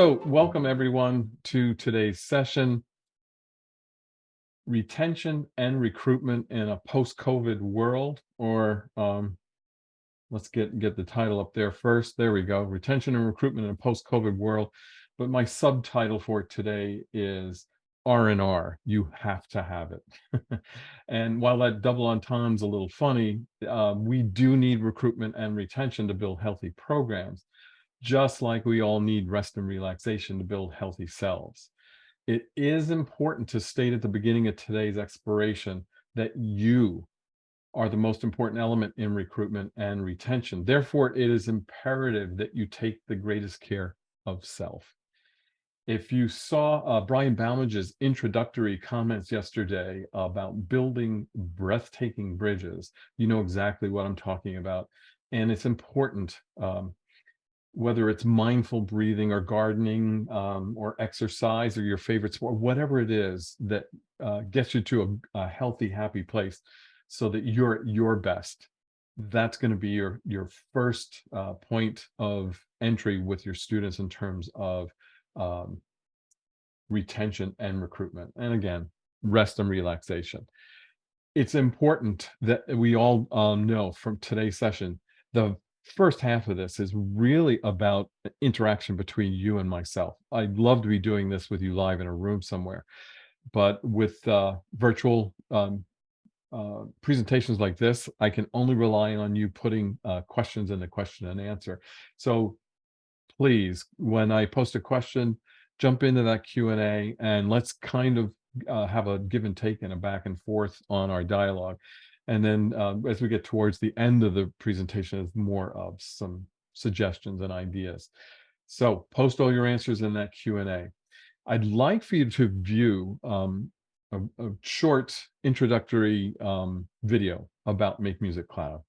So welcome everyone to today's session, retention and recruitment in a post-COVID world, or let's get the title up there first. There we go, retention and recruitment in a post-COVID world. But my subtitle for today is R&R, you have to have it. And while that double entendre's a little funny, we do need recruitment and retention to build healthy programs, just like we all need rest and relaxation to build healthy selves. It is important to state at the beginning of today's exploration that you are the most important element in recruitment and retention. Therefore, it is imperative that you take the greatest care of self. If you saw Brian Baumage's introductory comments yesterday about building breathtaking bridges, you know exactly what I'm talking about. And it's important, whether it's mindful breathing or gardening or exercise or your favorite sport, whatever it is that gets you to a healthy, happy place so that you're at your best. That's going to be your first point of entry with your students in terms of retention and recruitment. And again, rest and relaxation. It's important that we all know from today's session, the first half of this is really about interaction between you and myself. I'd love to be doing this with you live in a room somewhere, but with virtual presentations like this, I can only rely on you putting questions in the question and answer. So please, when I post a question, jump into that Q&A and let's kind of have a give and take and a back and forth on our dialogue. And then as we get towards the end of the presentation, it's more of some suggestions and ideas. So post all your answers in that Q&A. I'd like for you to view a short introductory video about MakeMusic Cloud.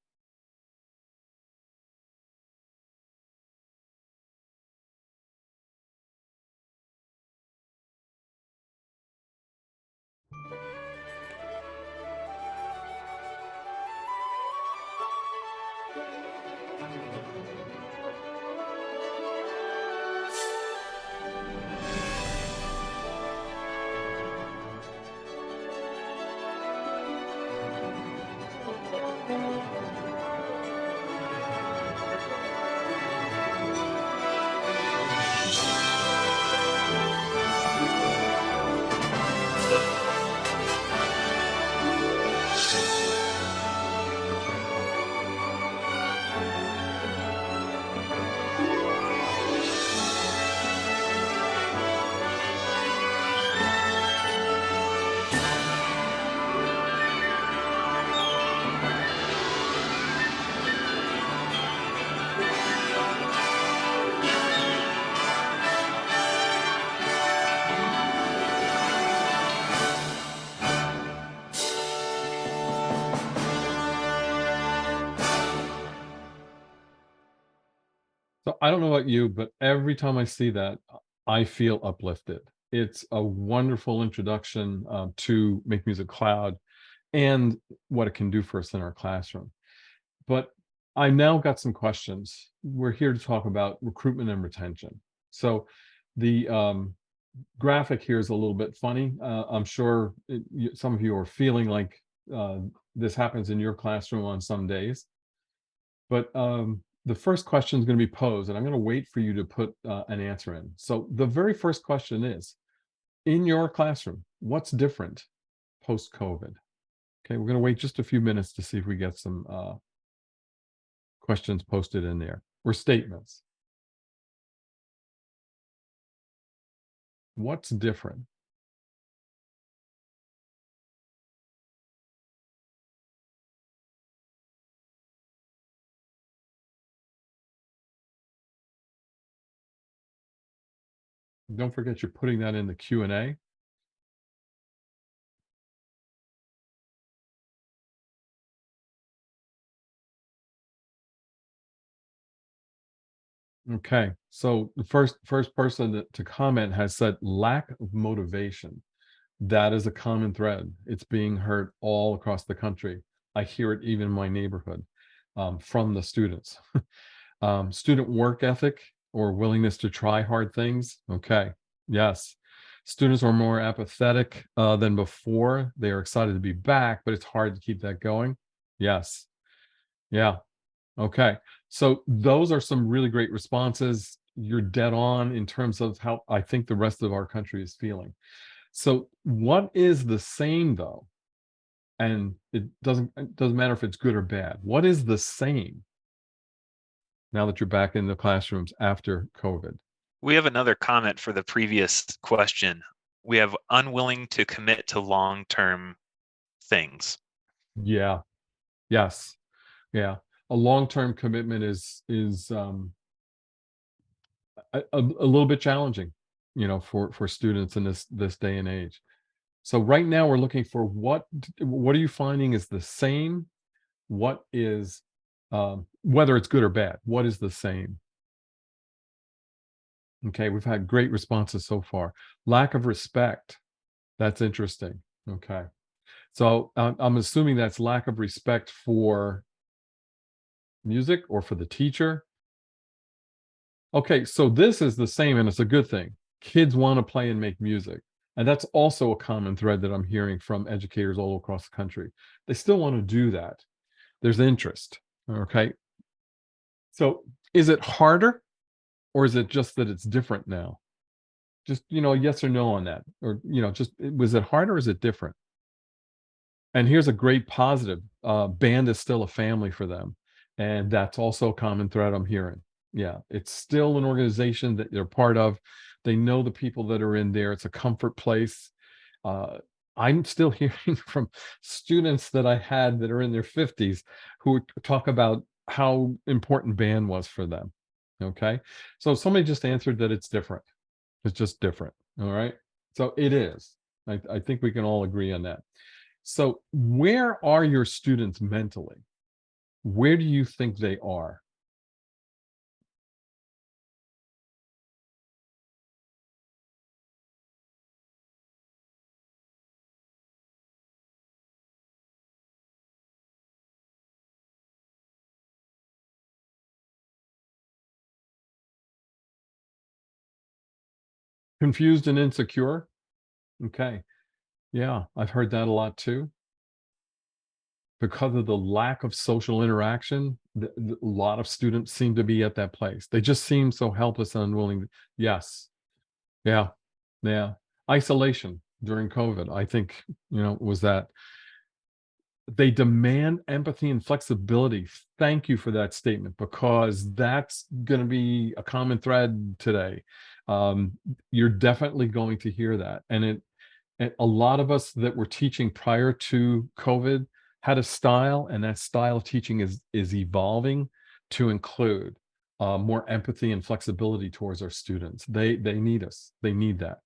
So I don't know about you, but every time I see that, I feel uplifted. It's a wonderful introduction to MakeMusic Cloud and what it can do for us in our classroom. But I now got some questions. We're here to talk about recruitment and retention. So the graphic here is a little bit funny. I'm sure some of you are feeling like this happens in your classroom on some days. But the first question is going to be posed, and I'm going to wait for you to put an answer in. So the very first question is, in your classroom, what's different post-COVID? Okay, we're going to wait just a few minutes to see if we get some questions posted in there, or statements. What's different? Don't forget you're putting that in the Q&A. Okay, so the first person to comment has said lack of motivation. That is a common thread. It's being heard all across the country. I hear it even in my neighborhood from the students. Student work ethic or willingness to try hard things. Okay. Yes. Students are more apathetic than before. They are excited to be back, but it's hard to keep that going. Yes. Yeah. Okay. So those are some really great responses. You're dead on in terms of how I think the rest of our country is feeling. So what is the same though? And it doesn't matter if it's good or bad. What is the same now that you're back in the classrooms after COVID? We have another comment for the previous question. We have unwilling to commit to long-term things. Yeah. Yes. Yeah. A long-term commitment is a little bit challenging, for students in this day and age. So right now we're looking for what are you finding is the same? What is whether it's good or bad, what is the same? Okay, we've had great responses so far. Lack of respect. That's interesting. Okay. So I'm assuming that's lack of respect for music or for the teacher. Okay, so this is the same, and it's a good thing. Kids want to play and make music. And that's also a common thread that I'm hearing from educators all across the country. They still want to do that. There's interest. Okay. So is it harder, or is it just that it's different now? Just, yes or no on that. Or, just was it harder or is it different? And here's a great positive. Band is still a family for them. And that's also a common thread I'm hearing. Yeah, it's still an organization that they're part of. They know the people that are in there. It's a comfort place. Uh, I'm still hearing from students that I had that are in their 50s who talk about how important band was for them. Okay. So somebody just answered that it's different. It's just different. All right. So it is. I think we can all agree on that. So where are your students mentally? Where do you think they are? Confused and insecure? Okay. Yeah, I've heard that a lot too. Because of the lack of social interaction, a lot of students seem to be at that place. They just seem so helpless and unwilling. Yes. Yeah. Yeah. Isolation during COVID, I think, was that they demand empathy and flexibility. Thank you for that statement, because that's going to be a common thread today. You're definitely going to hear that. And a lot of us that were teaching prior to COVID had a style, and that style of teaching is evolving to include more empathy and flexibility towards our students. They need us. They need that.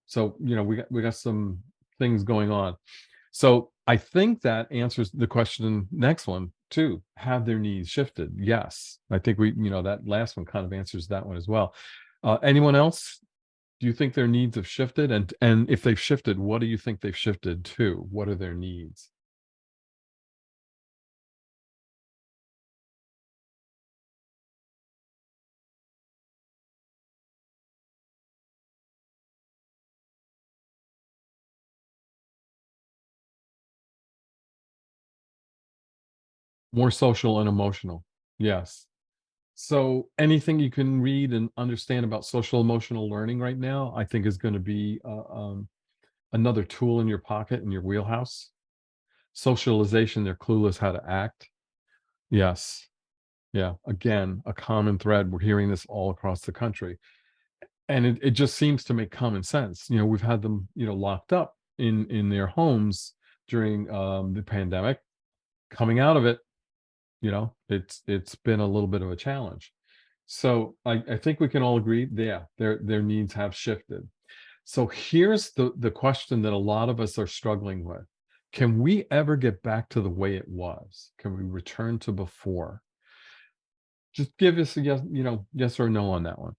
So we got some things going on. So I think that answers the question, next one too. Have their needs shifted? Yes. I think that last one kind of answers that one as well. Anyone else? Do you think their needs have shifted? And if they've shifted, what do you think they've shifted to? What are their needs? More social and emotional. Yes. So anything you can read and understand about social emotional learning right now, I think is going to be another tool in your pocket, in your wheelhouse. Socialization, they're clueless how to act. Yes. Yeah. Again, a common thread. We're hearing this all across the country. And it just seems to make common sense. We've had them, locked up in their homes during the pandemic. Coming out of it, it's been a little bit of a challenge. So I think we can all agree, yeah, their needs have shifted. So here's the question that a lot of us are struggling with. Can we ever get back to the way it was? Can we return to before? Just give us a yes or no on that one.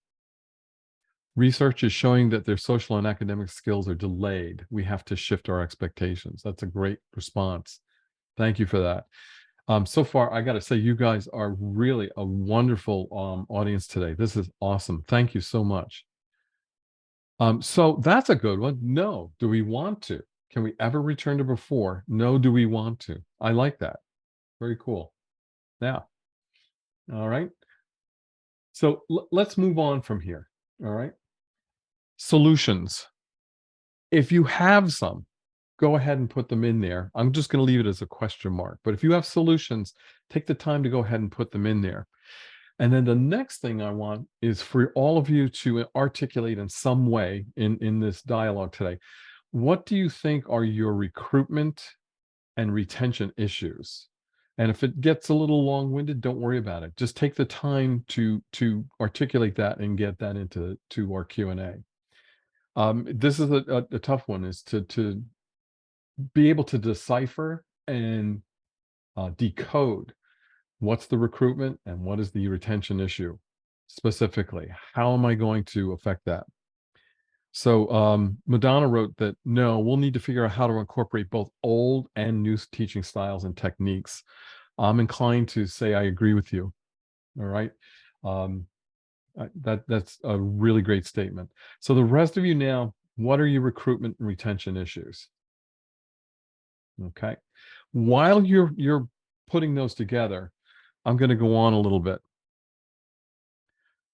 Research is showing that their social and academic skills are delayed. We have to shift our expectations. That's a great response. Thank you for that. So far, I got to say, you guys are really a wonderful audience today. This is awesome. Thank you so much. So that's a good one. No, do we want to? Can we ever return to before? No, do we want to? I like that. Very cool. Now, all right. So let's move on from here. All right. Solutions. If you have some, go ahead and put them in there. I'm just going to leave it as a question mark. But if you have solutions, take the time to go ahead and put them in there. And then the next thing I want is for all of you to articulate in some way in this dialogue today. What do you think are your recruitment and retention issues? And if it gets a little long-winded, don't worry about it. Just take the time to articulate that and get that into our Q&A. This is a tough one, is to be able to decipher and decode what's the recruitment and what is the retention issue specifically. How am I going to affect that? So Madonna wrote that, no, we'll need to figure out how to incorporate both old and new teaching styles and techniques. I'm inclined to say I agree with you. All right. That's a really great statement. So the rest of you now, what are your recruitment and retention issues? Okay. While you're putting those together, I'm going to go on a little bit.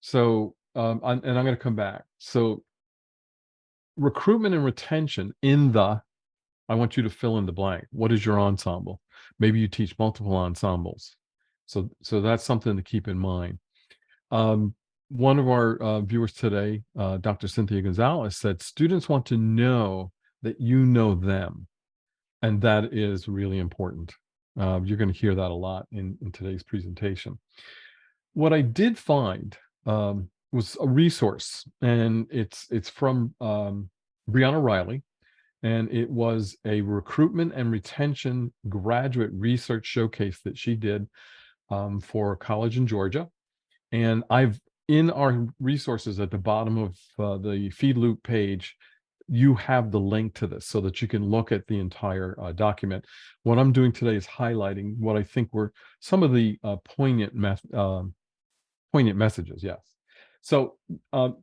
So, and I'm going to come back. So recruitment and retention I want you to fill in the blank. What is your ensemble? Maybe you teach multiple ensembles. So that's something to keep in mind. One of our viewers today, Dr. Cynthia Gonzalez, said, students want to know that you know them. And that is really important. You're going to hear that a lot in today's presentation. What I did find was a resource, and it's from Brianna Riley, and it was a recruitment and retention graduate research showcase that she did for a college in Georgia. And in our resources at the bottom of the feed loop page, you have the link to this so that you can look at the entire document. What I'm doing today is highlighting what I think were some of the poignant messages. Yes. So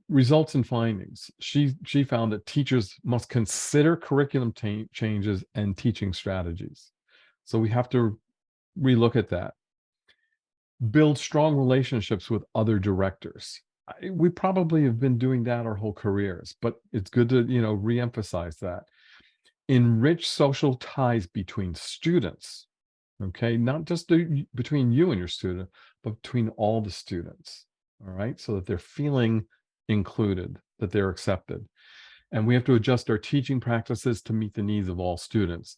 results and findings. She found that teachers must consider curriculum changes and teaching strategies. So we have to relook at that. Build strong relationships with other directors. We probably have been doing that our whole careers, but it's good to, reemphasize that. Enrich social ties between students, okay? Not just between you and your student, but between all the students, all right? So that they're feeling included, that they're accepted. And we have to adjust our teaching practices to meet the needs of all students.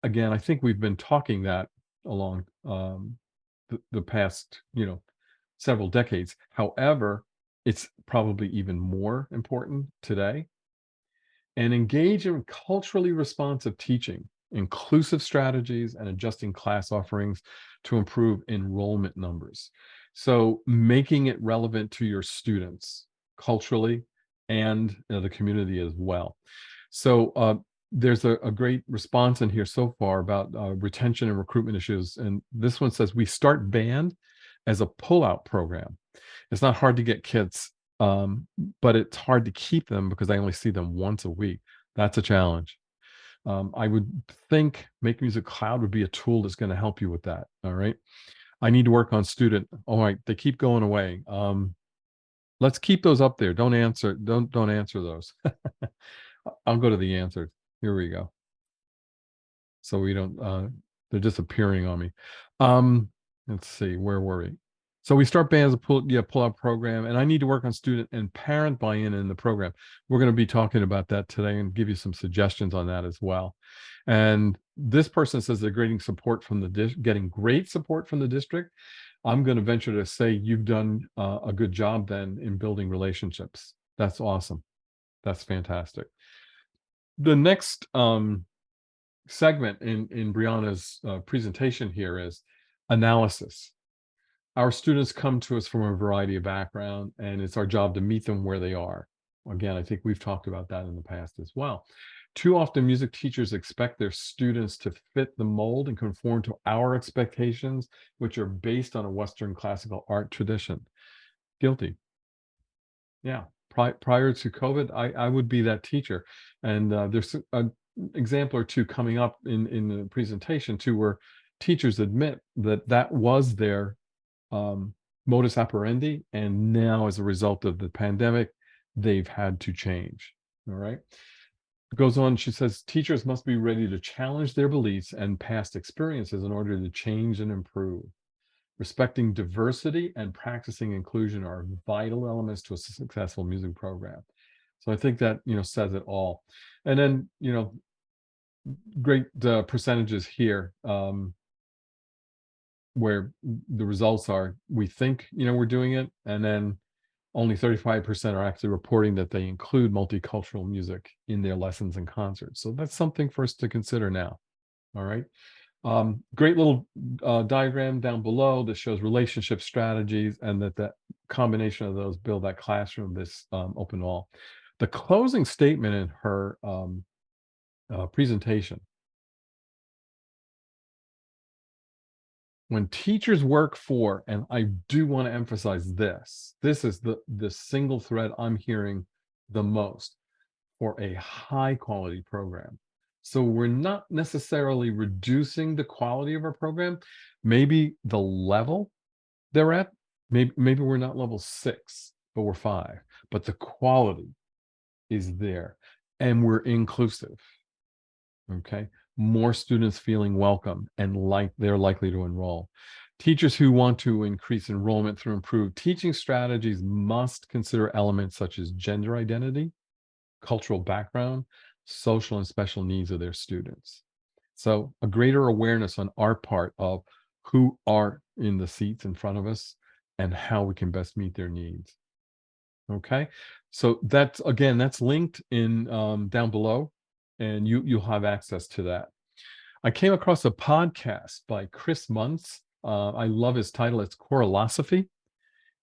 Again, I think we've been talking that along the past, several decades. However, it's probably even more important today. And engage in culturally responsive teaching, inclusive strategies, and adjusting class offerings to improve enrollment numbers. So making it relevant to your students culturally and the community as well. So there's a great response in here so far about retention and recruitment issues. And this one says, we start band as a pull-out program. It's not hard to get kids, but it's hard to keep them because I only see them once a week. That's a challenge. I would think MakeMusic Cloud would be a tool that's going to help you with that. All right. I need to work on student. All right. They keep going away. Let's keep those up there. Don't answer those. I'll go to the answers. Here we go. So we don't, they're disappearing on me. Let's see, where were we? So we start bands pull-out program, and I need to work on student and parent buy-in in the program. We're going to be talking about that today and give you some suggestions on that as well. And this person says they're getting support from getting great support from the district. I'm going to venture to say you've done a good job then in building relationships. That's awesome. That's fantastic. The next segment in Brianna's presentation here is analysis. Our students come to us from a variety of backgrounds, and it's our job to meet them where they are. Again, I think we've talked about that in the past as well. Too often, music teachers expect their students to fit the mold and conform to our expectations, which are based on a Western classical art tradition. Guilty. Yeah. Prior to COVID, I would be that teacher. And there's an example or two coming up in the presentation too, where teachers admit that that was their um, modus operandi. And now, as a result of the pandemic, they've had to change. All right. It goes on, she says, teachers must be ready to challenge their beliefs and past experiences in order to change and improve. Respecting diversity and practicing inclusion are vital elements to a successful music program. So I think that, says it all. And then, great percentages here, where the results are, we think, we're doing it. And then only 35% are actually reporting that they include multicultural music in their lessons and concerts. So that's something for us to consider now. All right. Great little diagram down below that shows relationship strategies, and that combination of those build that classroom, this open all. The closing statement in her presentation: when teachers work for, and I do want to emphasize this is the single thread I'm hearing the most, for a high quality program. So we're not necessarily reducing the quality of our program. Maybe the level they're at, maybe we're not level 6, but we're 5. But the quality is there, and we're inclusive. Okay. More students feeling welcome and like they're likely to enroll. Teachers who want to increase enrollment through improved teaching strategies must consider elements such as gender identity, cultural background, social and special needs of their students. So a greater awareness on our part of who are in the seats in front of us and how we can best meet their needs. Okay, so that's, again, that's linked in down below, and you'll have access to that. I came across a podcast by Chris Muntz. I love his title. It's Choralosophy.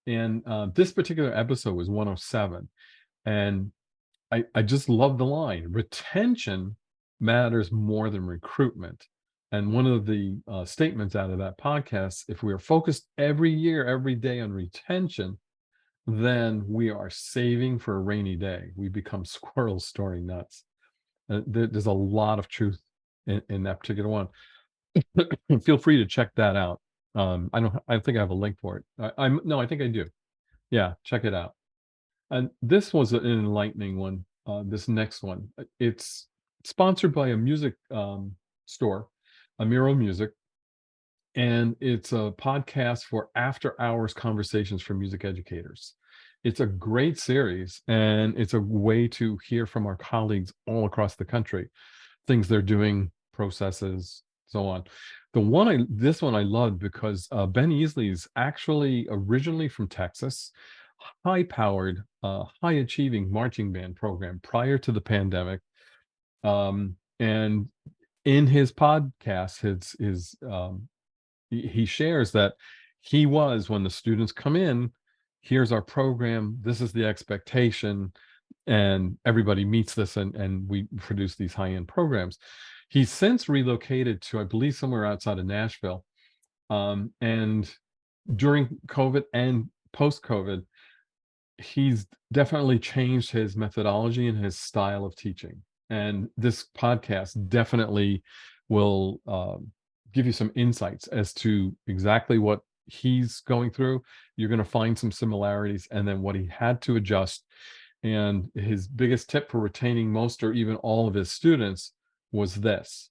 And this particular episode was 107. And I just love the line: retention matters more than recruitment. And one of the statements out of that podcast: if we are focused every year, every day on retention, then we are saving for a rainy day. We become squirrels storing nuts. There's a lot of truth in that particular one. Feel free to check that out. I think I have a link for it. No, I think I do. Yeah, check it out. And this was an enlightening one. This next one, it's sponsored by a music store, Amiro Music, and it's a podcast for after-hours conversations for music educators. It's a great series, and it's a way to hear from our colleagues all across the country, things they're doing, processes, so on. This one I loved because Ben Easley is actually originally from Texas, high-powered, high-achieving marching band program prior to the pandemic. And in his podcast, he shares that he was, when the students come in, here's our program, this is the expectation, and everybody meets this, and we produce these high-end programs. He's since relocated to, I believe, somewhere outside of Nashville. And during COVID and post-COVID, he's definitely changed his methodology and his style of teaching. And this podcast definitely will give you some insights as to exactly what he's going through. You're going to find some similarities, and then what he had to adjust. And his biggest tip for retaining most or even all of his students was this: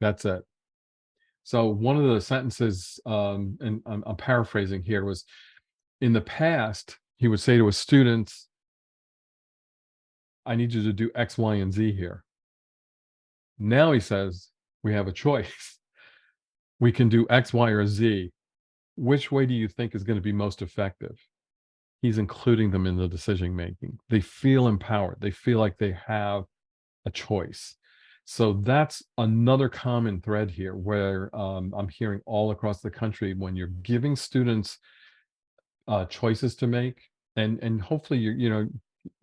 that's it. So one of the sentences, and I'm paraphrasing here, was, in the past, he would say to his students, I need you to do X, Y, and Z here. Now he says, we have a choice. We can do X, Y, or Z. Which way do you think is going to be most effective? He's including them in the decision making. They feel empowered. They feel like they have a choice. So that's another common thread here, where I'm hearing all across the country, when you're giving students choices to make And hopefully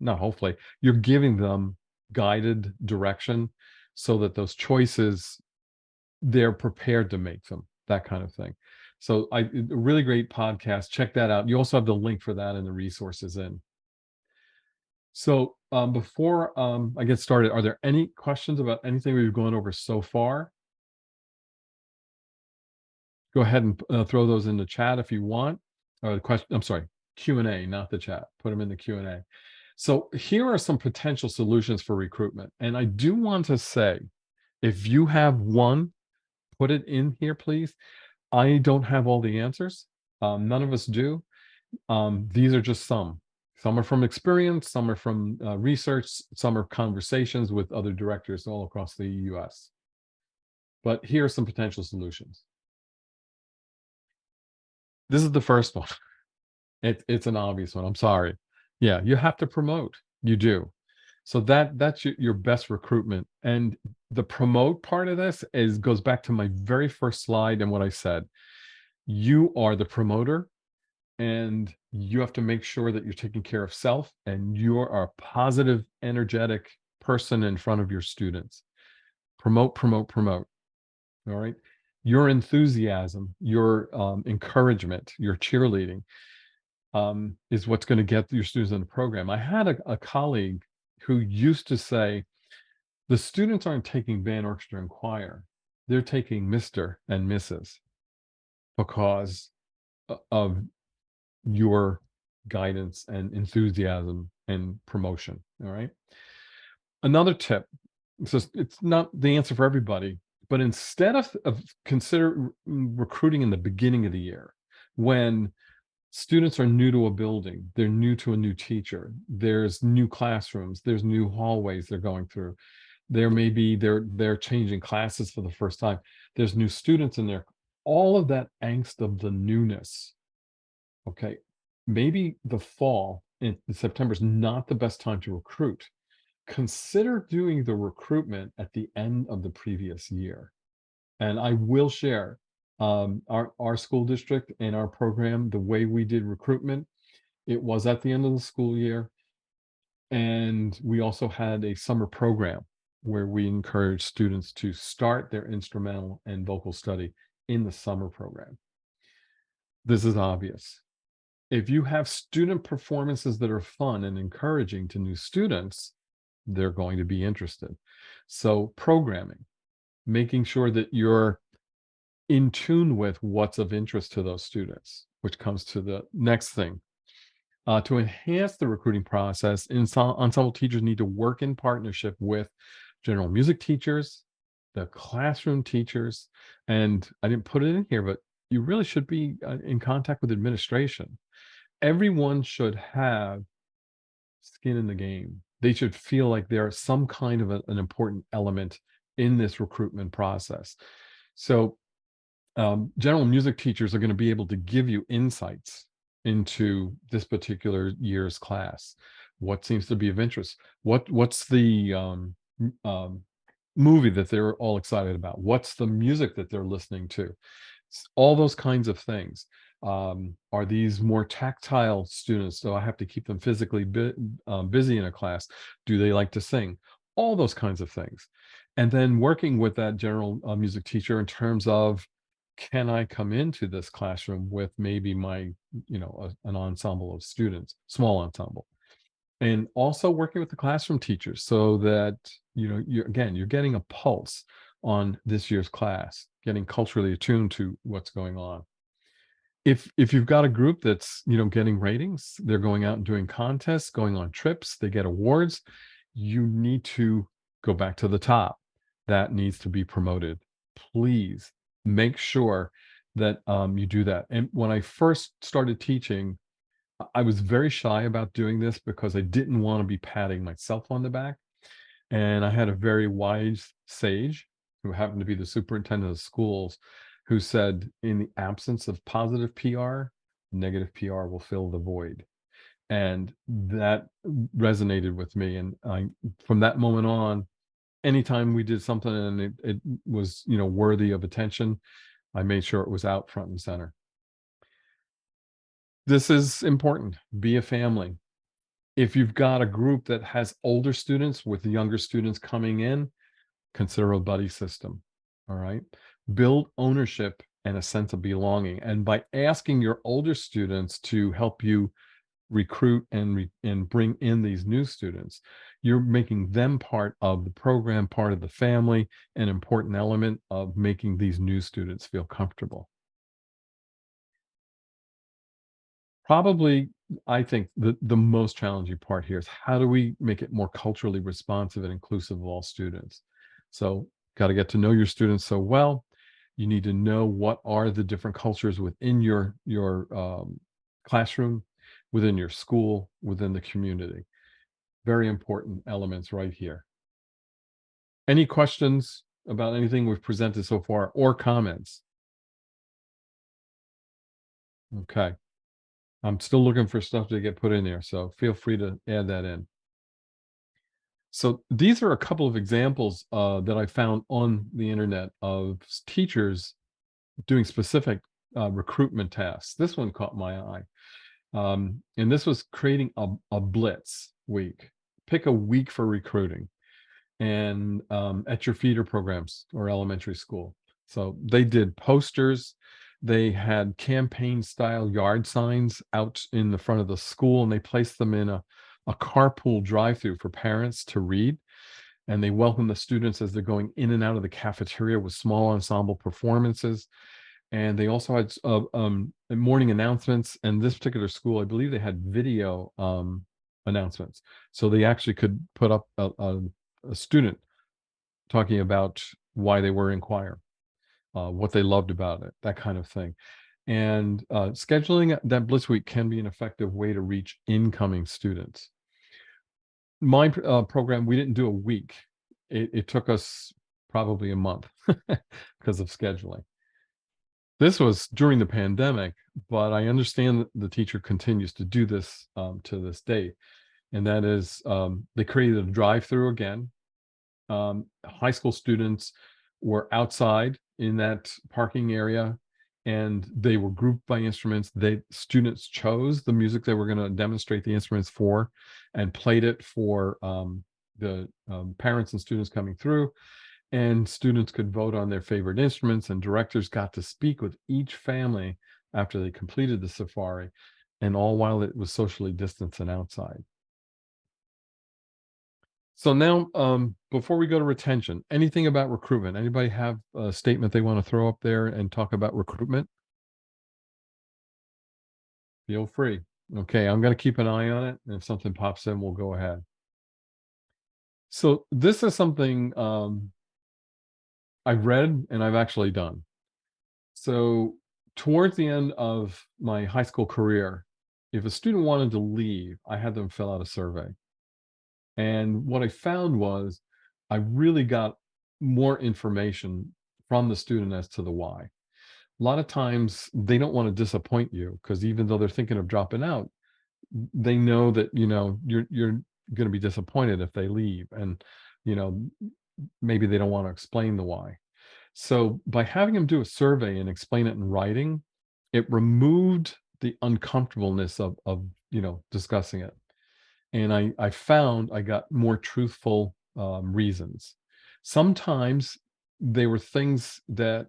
not hopefully, you're giving them guided direction so that those choices, they're prepared to make them, that kind of thing. So a really great podcast. Check that out. You also have the link for that in the resources in. So before I get started, are there any questions about anything we've gone over so far? Go ahead and throw those in the chat if you want. Or the question, I'm sorry, Q&A, not the chat. Put them in the Q&A. So here are some potential solutions for recruitment. And I do want to say, if you have one, put it in here, please. I don't have all the answers. None of us do. These are just some. Some are from experience, some are from research, some are conversations with other directors all across the US. But here are some potential solutions. This is the first one. It's an obvious one. I'm sorry. Yeah, you have to promote. You do. So that's your best recruitment. And the promote part of this goes back to my very first slide and what I said. You are the promoter, and you have to make sure that you're taking care of self and you're a positive, energetic person in front of your students. Promote, promote, promote. All right. Your enthusiasm, your encouragement, your cheerleading is what's going to get your students in the program. I had a colleague who used to say, the students aren't taking band, orchestra, and choir. They're taking Mr. and Mrs. because of your guidance and enthusiasm and promotion. All right. Another tip, so it's not the answer for everybody, but instead of consider recruiting in the beginning of the year, when students are new to a building, they're new to a new teacher, there's new classrooms, there's new hallways they're going through, there may be they're changing classes for the first time, there's new students in there, all of that angst of the newness. Okay, maybe the fall in September is not the best time to recruit. Consider doing the recruitment at the end of the previous year. And I will share our school district and our program, the way we did recruitment, it was at the end of the school year. And we also had a summer program where we encouraged students to start their instrumental and vocal study in the summer program. This is obvious. If you have student performances that are fun and encouraging to new students, they're going to be interested. So programming, making sure that you're in tune with what's of interest to those students, which comes to the next thing. To enhance the recruiting process, ensemble teachers need to work in partnership with general music teachers, the classroom teachers, and I didn't put it in here, but you really should be in contact with administration. Everyone should have skin in the game. They should feel like they're some kind of an important element in this recruitment process. So general music teachers are going to be able to give you insights into this particular year's class. What seems to be of interest? What's the movie that they're all excited about? What's the music that they're listening to? All those kinds of things. Are these more tactile students? So I have to keep them physically busy in a class. Do they like to sing? All those kinds of things. And then working with that general music teacher in terms of, can I come into this classroom with maybe my, an ensemble of students, small ensemble, and also working with the classroom teachers so that, you're getting a pulse on this year's class, getting culturally attuned to what's going on. If you've got a group that's, getting ratings, they're going out and doing contests, going on trips, they get awards, you need to go back to the top. That needs to be promoted. Please make sure that you do that. And when I first started teaching, I was very shy about doing this because I didn't want to be patting myself on the back. And I had a very wise sage who happened to be the superintendent of schools who said, in the absence of positive PR, negative PR will fill the void. And that resonated with me. And from that moment on, anytime we did something and it was, worthy of attention, I made sure it was out front and center. This is important. Be a family. If you've got a group that has older students with younger students coming in, consider a buddy system. All right. Build ownership and a sense of belonging. And by asking your older students to help you recruit and bring in these new students, you're making them part of the program, part of the family, an important element of making these new students feel comfortable. Probably, I think the most challenging part here is how do we make it more culturally responsive and inclusive of all students? So, got to get to know your students so well. You need to know what are the different cultures within your classroom, within your school, within the community. Very important elements right here. Any questions about anything we've presented so far or comments? Okay. I'm still looking for stuff to get put in there, so feel free to add that in. So these are a couple of examples that I found on the internet of teachers doing specific recruitment tasks. This one caught my eye. And this was creating a blitz week. Pick a week for recruiting and at your feeder programs or elementary school. So they did posters. They had campaign style yard signs out in the front of the school, and they placed them in a carpool drive-through for parents to read. And they welcome the students as they're going in and out of the cafeteria with small ensemble performances. And they also had morning announcements. And this particular school, I believe they had video announcements. So they actually could put up a student talking about why they were in choir, what they loved about it, that kind of thing. And scheduling that Blitz Week can be an effective way to reach incoming students. My program, we didn't do a week. It took us probably a month because of scheduling. This was during the pandemic, but I understand that the teacher continues to do this to this day. And that is they created a drive-through again. High school students were outside in that parking area, and they were grouped by instruments. Students chose the music they were going to demonstrate the instruments for and played it for the parents and students coming through. And students could vote on their favorite instruments, and directors got to speak with each family after they completed the safari, and all while it was socially distanced and outside. So now, before we go to retention, anything about recruitment? Anybody have a statement they want to throw up there and talk about recruitment? Feel free. Okay, I'm going to keep an eye on it, and if something pops in, we'll go ahead. So this is something I've read and I've actually done. So towards the end of my high school career, if a student wanted to leave, I had them fill out a survey. And what I found was I really got more information from the student as to the why. A lot of times they don't want to disappoint you because even though they're thinking of dropping out, they know that you're going to be disappointed if they leave, and you know maybe they don't want to explain the why. So by having them do a survey and explain it in writing, it removed the uncomfortableness of discussing it. And I found I got more truthful reasons. Sometimes they were things that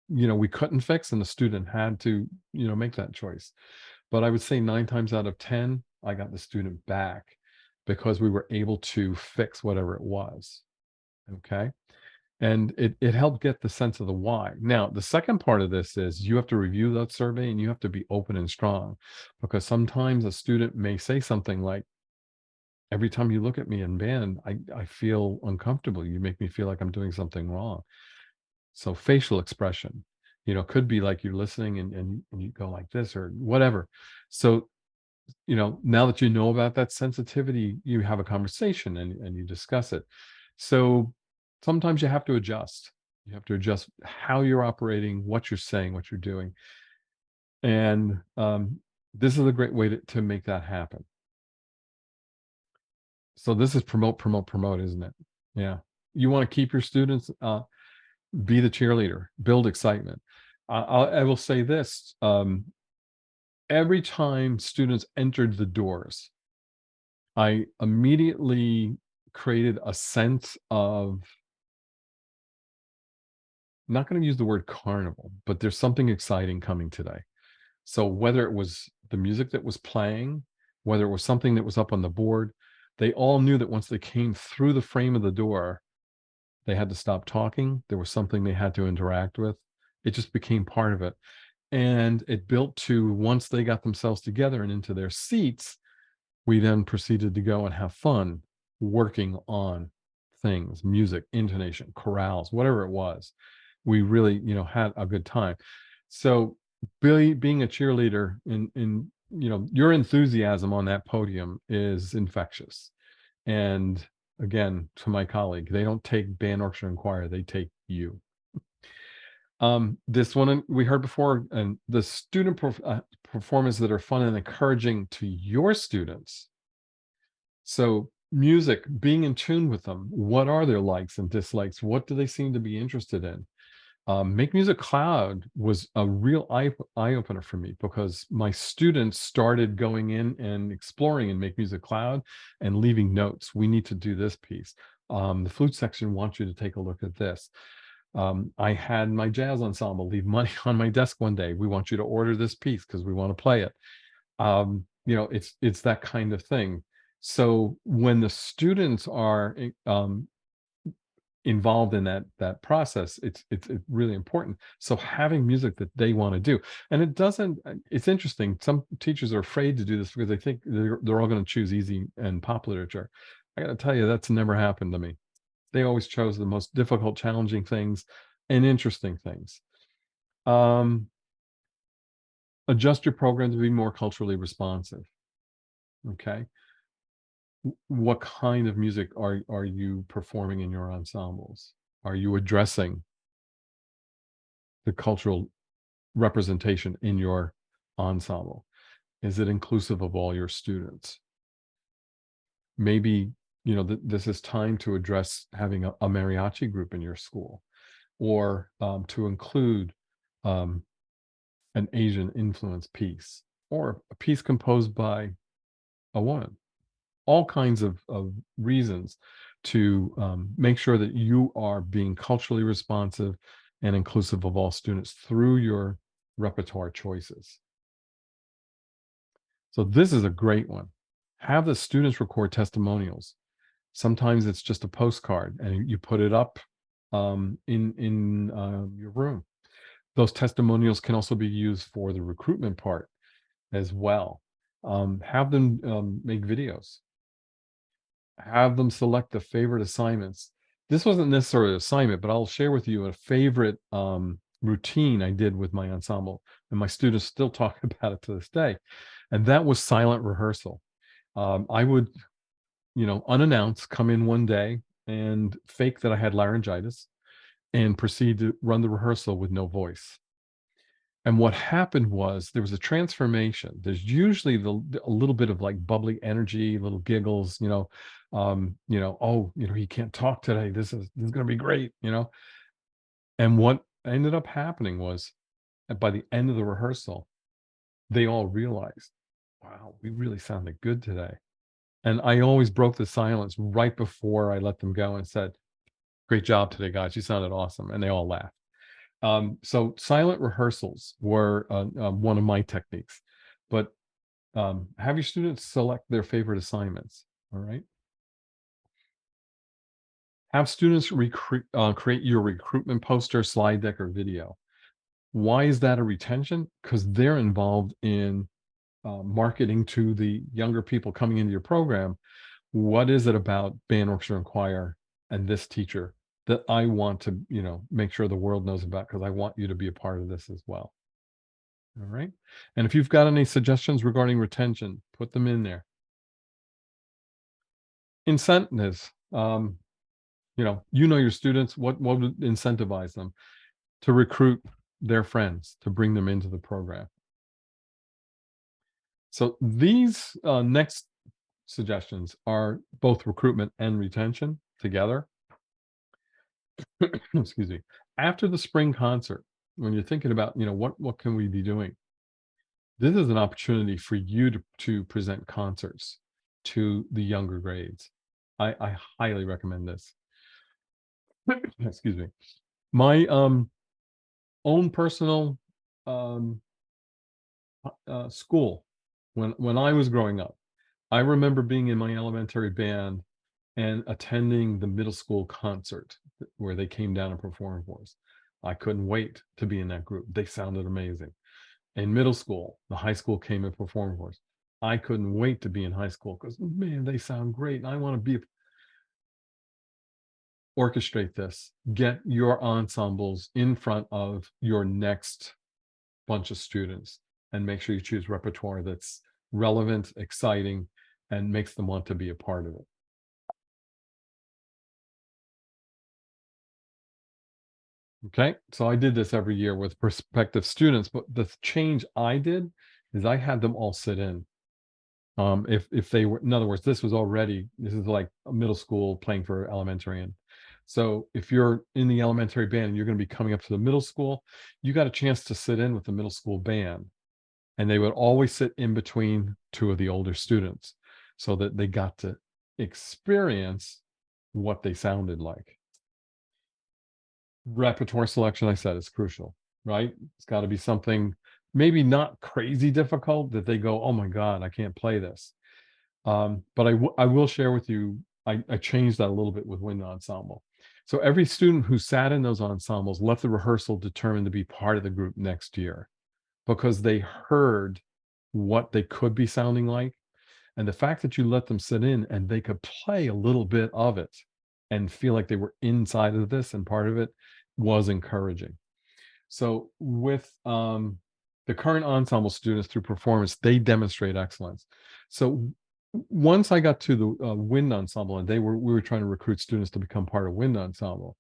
we couldn't fix, and the student had to make that choice. But I would say 9 times out of 10, I got the student back because we were able to fix whatever it was. Okay. And it helped get the sense of the why. Now, the second part of this is you have to review that survey and you have to be open and strong, because sometimes a student may say something like, every time you look at me in band, I feel uncomfortable. You make me feel like I'm doing something wrong. So facial expression, could be like you're listening and you go like this or whatever. So, now that you know about that sensitivity, you have a conversation and you discuss it. So sometimes you have to adjust. You have to adjust how you're operating, what you're saying, what you're doing. And this is a great way to make that happen. So this is promote, promote, promote, isn't it? Yeah. You want to keep your students, be the cheerleader, build excitement. I will say this, Every time students entered the doors, I immediately created a sense of, not going to use the word carnival, but there's something exciting coming today. So whether it was the music that was playing, whether it was something that was up on the board, they all knew that once they came through the frame of the door, they had to stop talking. There was something they had to interact with. It just became part of it. And it built to, once they got themselves together and into their seats, we then proceeded to go and have fun working on things, music, intonation, chorales, whatever it was. We really, had a good time. So being a cheerleader in your enthusiasm on that podium is infectious. And again, to my colleague, they don't take band, orchestra, and choir, they take you. This one we heard before, and the student performances that are fun and encouraging to your students. So music, being in tune with them. What are their likes and dislikes? What do they seem to be interested in? Make Music Cloud was a real eye opener for me, because my students started going in and exploring in Make Music Cloud and leaving notes. We need to do this piece. The flute section wants you to take a look at this. I had my jazz ensemble leave money on my desk one day. We want you to order this piece because we want to play it. It's that kind of thing. So when the students are involved in that process, it's really important. So having music that they want to do, and it's interesting, some teachers are afraid to do this because they think they're all going to choose easy and pop literature. I got to tell you, that's never happened to me. They always chose the most difficult, challenging things and interesting things. Adjust your program to be more culturally responsive. Okay. What kind of music are you performing in your ensembles? Are you addressing the cultural representation in your ensemble? Is it inclusive of all your students? Maybe, this is time to address having a mariachi group in your school, or to include um, an Asian influence piece, or a piece composed by a woman. All kinds of reasons to make sure that you are being culturally responsive and inclusive of all students through your repertoire choices. So this is a great one. Have the students record testimonials. Sometimes it's just a postcard and you put it up in your room. Those testimonials can also be used for the recruitment part as well. Have them make videos. Have them select the favorite assignments. This wasn't necessarily an assignment, but I'll share with you a favorite routine I did with my ensemble, and my students still talk about it to this day. And that was silent rehearsal. I would, unannounced, come in one day and fake that I had laryngitis and proceed to run the rehearsal with no voice. And what happened was there was a transformation. There's usually a little bit of like bubbly energy, little giggles, oh, he can't talk today. This is going to be great, And what ended up happening was, by the end of the rehearsal, they all realized, wow, we really sounded good today. And I always broke the silence right before I let them go and said, great job today, guys. You sounded awesome. And they all laughed. So silent rehearsals were one of my techniques, but have your students select their favorite assignments. All right. Have students create your recruitment poster, slide deck, or video. Why is that a retention? Because they're involved in marketing to the younger people coming into your program. What is it about band, orchestra, and choir and this teacher that I want to, make sure the world knows about, because I want you to be a part of this as well. All right. And if you've got any suggestions regarding retention, put them in there. Incentives. Your students, what would incentivize them to recruit their friends, to bring them into the program. So these next suggestions are both recruitment and retention together. Excuse me. After the spring concert, when you're thinking about, what can we be doing? This is an opportunity for you to present concerts to the younger grades. I highly recommend this. Excuse me. My own personal um, school, when I was growing up, I remember being in my elementary band and attending the middle school concert where they came down and performed for us. I couldn't wait to be in that group. They sounded amazing. In middle school, the high school came and performed for us. I couldn't wait to be in high school because, man, they sound great. And I want to be orchestrate this. Get your ensembles in front of your next bunch of students and make sure you choose repertoire that's relevant, exciting, and makes them want to be a part of it. Okay, so I did this every year with prospective students, but the change I did is I had them all sit in. If they were, in other words, this is like a middle school playing for elementary. And so if you're in the elementary band and you're going to be coming up to the middle school, you got a chance to sit in with the middle school band. And they would always sit in between two of the older students so that they got to experience what they sounded like. Repertoire selection, I said, is crucial, right? It's got to be something maybe not crazy difficult that they go, oh my God, I can't play this. But I will share with you, I changed that a little bit with wind ensemble. So every student who sat in those ensembles left the rehearsal determined to be part of the group next year because they heard what they could be sounding like. And the fact that you let them sit in and they could play a little bit of it and feel like they were inside of this and part of it was encouraging. So with the current ensemble students through performance, they demonstrate excellence. So once I got to the wind ensemble and we were trying to recruit students to become part of wind ensemble,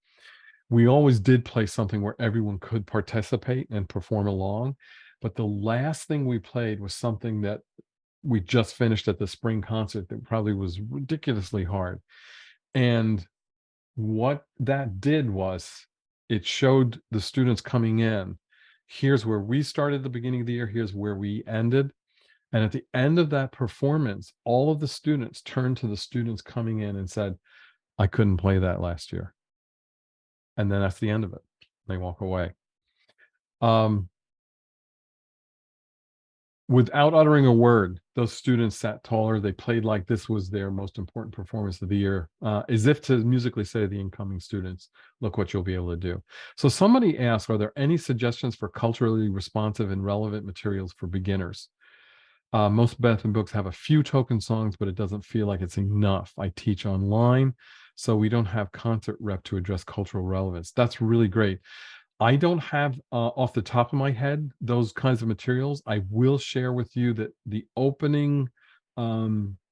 we always did play something where everyone could participate and perform along. But the last thing we played was something that we just finished at the spring concert that probably was ridiculously hard. And what that did was it showed the students coming in, here's where we started at the beginning of the year, here's where we ended. And at the end of that performance, all of the students turned to the students coming in and said, I couldn't play that last year. And then that's the end of it. They walk away. Without uttering a word, those students sat taller. They played like this was their most important performance of the year, as if to musically say to the incoming students, look what you'll be able to do. So somebody asked, are there any suggestions for culturally responsive and relevant materials for beginners? Most Bethlehem books have a few token songs, but it doesn't feel like it's enough. I teach online, so we don't have concert rep to address cultural relevance. That's really great. I don't have off the top of my head those kinds of materials. I will share with you that the opening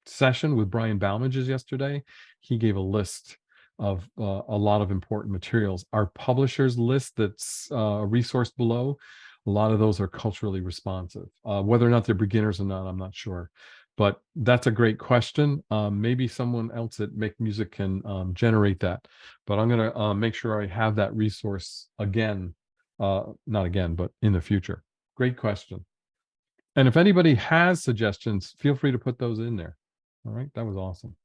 session with Brian Balmages yesterday, he gave a list of a lot of important materials. Our publishers list that's a resource below, a lot of those are culturally responsive. Whether or not they're beginners or not, I'm not sure. But that's a great question. Maybe someone else at Make Music can generate that. But I'm going to make sure I have that resource again, not again, but in the future. Great question. And if anybody has suggestions, feel free to put those in there. All right, that was awesome.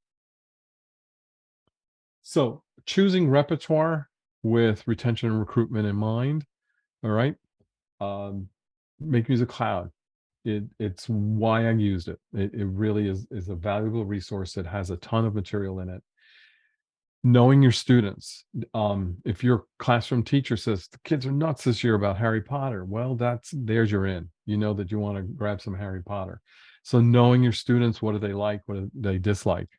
So choosing repertoire with retention and recruitment in mind. All right. Make Music Cloud. It's why I used it. It really is a valuable resource that has a ton of material in it. Knowing your students. If your classroom teacher says the kids are nuts this year about Harry Potter, well, there's your in. You know that you want to grab some Harry Potter. So knowing your students, what do they like, what do they dislike?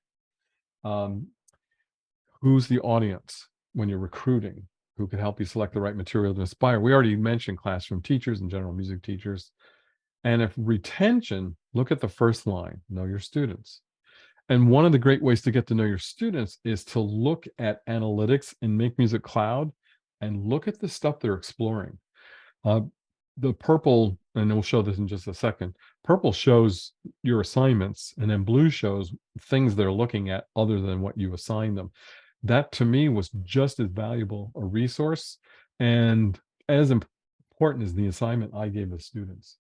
Who's the audience when you're recruiting? Who could help you select the right material to inspire? We already mentioned classroom teachers and general music teachers. And if retention, look at the first line, know your students. And one of the great ways to get to know your students is to look at analytics in Make Music Cloud and look at the stuff they're exploring. The purple, and we'll show this in just a second, purple shows your assignments, and then blue shows things they're looking at other than what you assigned them. That to me was just as valuable a resource and as important as the assignment I gave the students.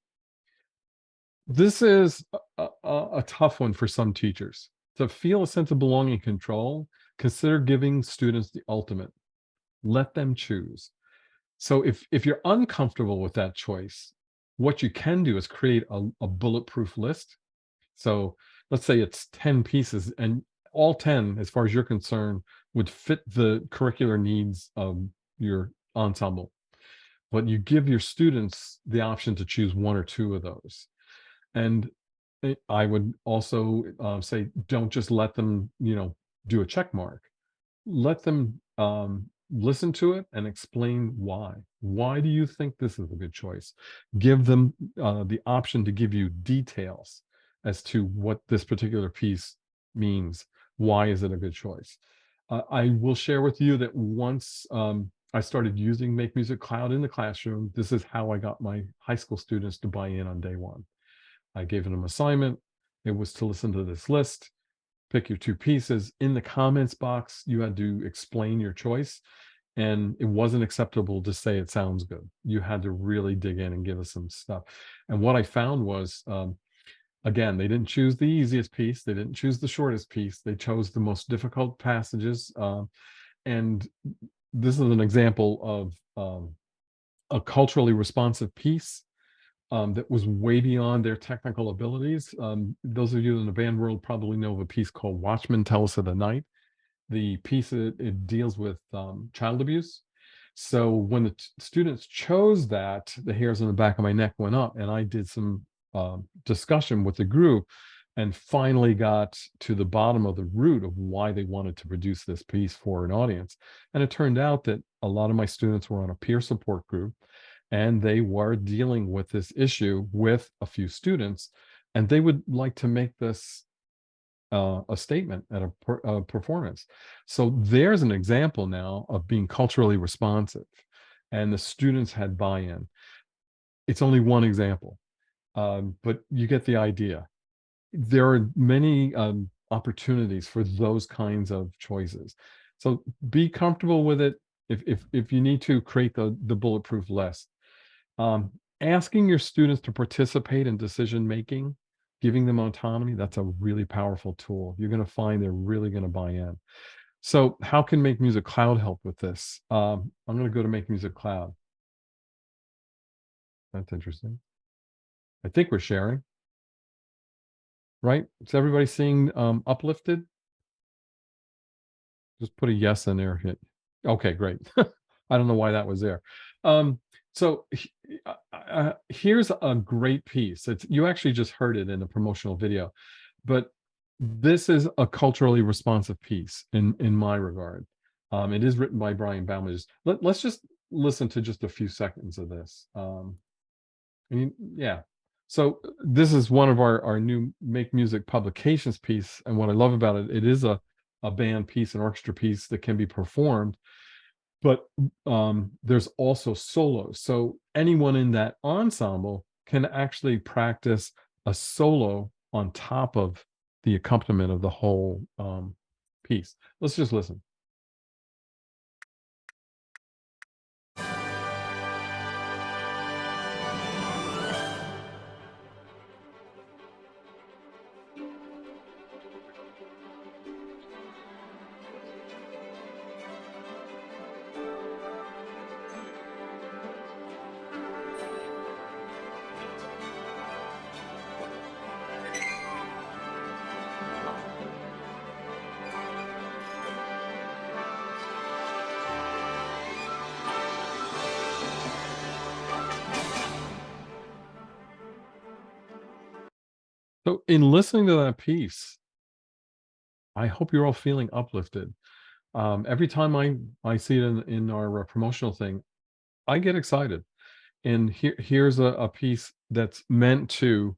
This is a tough one for some teachers. To feel a sense of belonging and control, consider giving students the ultimate. Let them choose. So if you're uncomfortable with that choice, what you can do is create a bulletproof list. So let's say it's 10 pieces, and all 10, as far as you're concerned, would fit the curricular needs of your ensemble. But you give your students the option to choose one or two of those. And I would also say, don't just let them, do a check mark. Let them listen to it and explain why. Why do you think this is a good choice? Give them the option to give you details as to what this particular piece means. Why is it a good choice? I will share with you that once I started using Make Music Cloud in the classroom, this is how I got my high school students to buy in on day one. I gave them an assignment. It was to listen to this list, pick your two pieces. In the comments box, you had to explain your choice. And it wasn't acceptable to say it sounds good. You had to really dig in and give us some stuff. And what I found was, again, they didn't choose the easiest piece. They didn't choose the shortest piece. They chose the most difficult passages. And this is an example of a culturally responsive piece that was way beyond their technical abilities. Those of you in the band world probably know of a piece called Watchmen Tell Us of the Night. The piece, it deals with child abuse. So when the students chose that, the hairs on the back of my neck went up, and I did some discussion with the group and finally got to the bottom of the root of why they wanted to produce this piece for an audience. And it turned out that a lot of my students were on a peer support group, and they were dealing with this issue with a few students, and they would like to make this a statement at a performance. So there's an example now of being culturally responsive, and the students had buy-in. It's only one example, but you get the idea. There are many opportunities for those kinds of choices. So be comfortable with it. If you need to create the bulletproof list, um, asking your students to participate in decision making, giving them autonomy, that's a really powerful tool. You're going to find they're really going to buy in. So how can Make Music Cloud help with this? I'm going to go to Make Music Cloud. That's interesting. I think we're sharing, right? Is everybody seeing uplifted? Just put a yes in there. Hit. Okay, great. I don't know why that was there. So here's a great piece. You actually just heard it in a promotional video, but this is a culturally responsive piece in my regard. It is written by Brian Baumage. Let's just listen to just a few seconds of this. Yeah. So this is one of our new Make Music publications piece, and what I love about it, it is a band piece, an orchestra piece that can be performed, but there's also solos. So anyone in that ensemble can actually practice a solo on top of the accompaniment of the whole piece. Let's just listen. So in listening to that piece, I hope you're all feeling uplifted. Every time I see it in our promotional thing, I get excited. And here's a piece that's meant to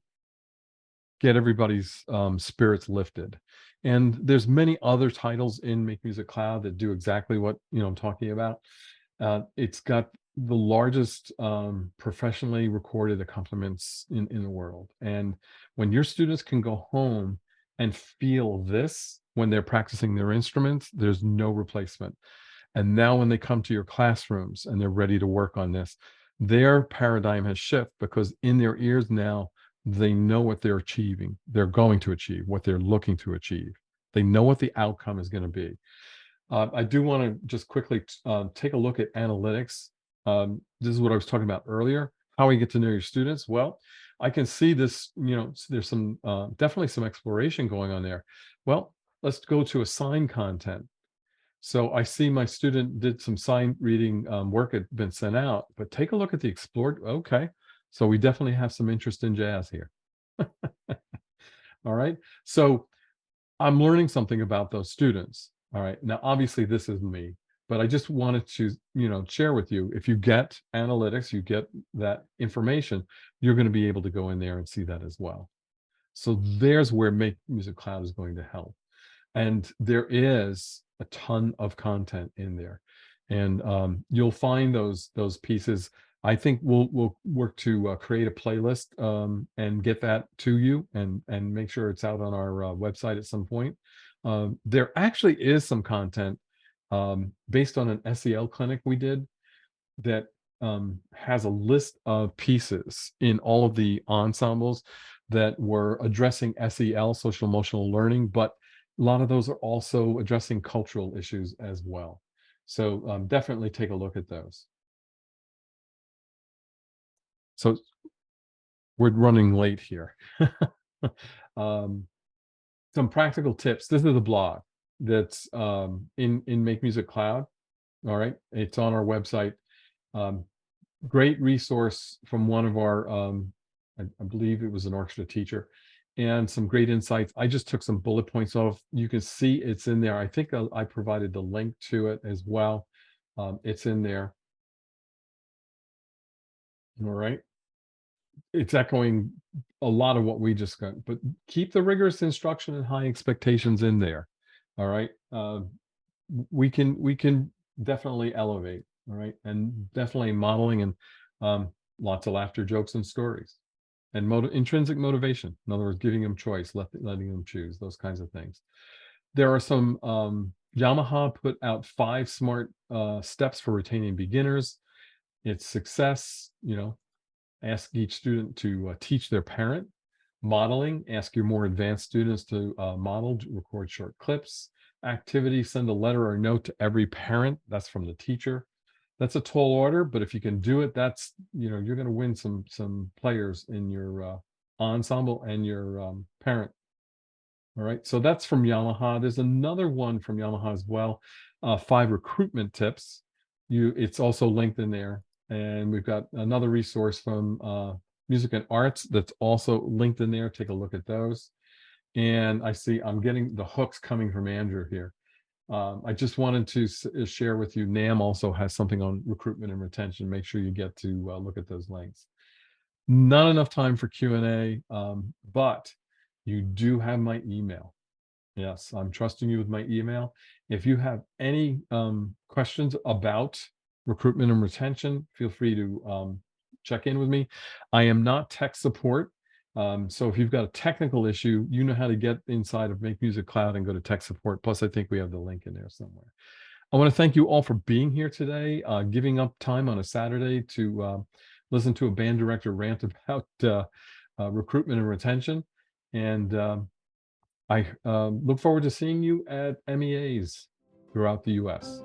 get everybody's spirits lifted. And there's many other titles in Make Music Cloud that do exactly what I'm talking about. It's got the largest professionally recorded accompaniments in the world. And when your students can go home and feel this when they're practicing their instruments, there's no replacement. And now when they come to your classrooms and they're ready to work on this, their paradigm has shifted, because in their ears now, They know what they're achieving, they're going to achieve, what they're looking to achieve. They know what the outcome is going to be. I do want to just quickly take a look at analytics. This is what I was talking about earlier. How we get to know your students. Well, I can see this. There's some definitely some exploration going on there. Well, let's go to assigned content. So I see my student did some sign reading work had been sent out, but take a look at the explored. Okay, so we definitely have some interest in jazz here. All right, so I'm learning something about those students. All right. Now, obviously, this is me, but I just wanted to, share with you. If you get analytics, you get that information, you're going to be able to go in there and see that as well. So there's where Make Music Cloud is going to help. And there is a ton of content in there, and you'll find those pieces. I think we'll work to create a playlist and get that to you, and make sure it's out on our website at some point. There actually is some content based on an SEL clinic we did that has a list of pieces in all of the ensembles that were addressing SEL, social emotional learning, but a lot of those are also addressing cultural issues as well. So definitely take a look at those. So we're running late here. um, some practical tips. This is a blog that's in Make Music Cloud. All right, it's on our website. Um, Great resource from one of our, I believe it was an orchestra teacher, and some great insights. I just took some bullet points off. You can see it's in there. I think I provided the link to it as well. It's in there. All right. It's echoing a lot of what we just got, but keep the rigorous instruction and high expectations in there. All right. We can definitely elevate. All right. And definitely modeling and lots of laughter, jokes, and stories. And intrinsic motivation. In other words, giving them choice, letting them choose, those kinds of things. There are some Yamaha put out 5 smart steps for retaining beginners. It's success, ask each student to teach their parent. Modeling, ask your more advanced students to model, record short clips. Activity, send a letter or note to every parent. That's from the teacher. That's a tall order, but if you can do it, that's, you're going to win some players in your ensemble and your parent. All right, so that's from Yamaha. There's another one from Yamaha as well, 5 recruitment tips. It's also linked in there, and we've got another resource from Music and Arts that's also linked in there. Take a look at those. And I see I'm getting the hooks coming from Andrew here. I just wanted to share with you, NAM also has something on recruitment and retention. Make sure you get to look at those links. Not enough time for Q&A, but you do have my email. Yes, I'm trusting you with my email. If you have any questions about recruitment and retention, feel free to check in with me. I am not tech support. So if you've got a technical issue, you know how to get inside of Make Music Cloud and go to tech support. Plus, I think we have the link in there somewhere. I want to thank you all for being here today, giving up time on a Saturday to listen to a band director rant about recruitment and retention. And I look forward to seeing you at MEAs throughout the US.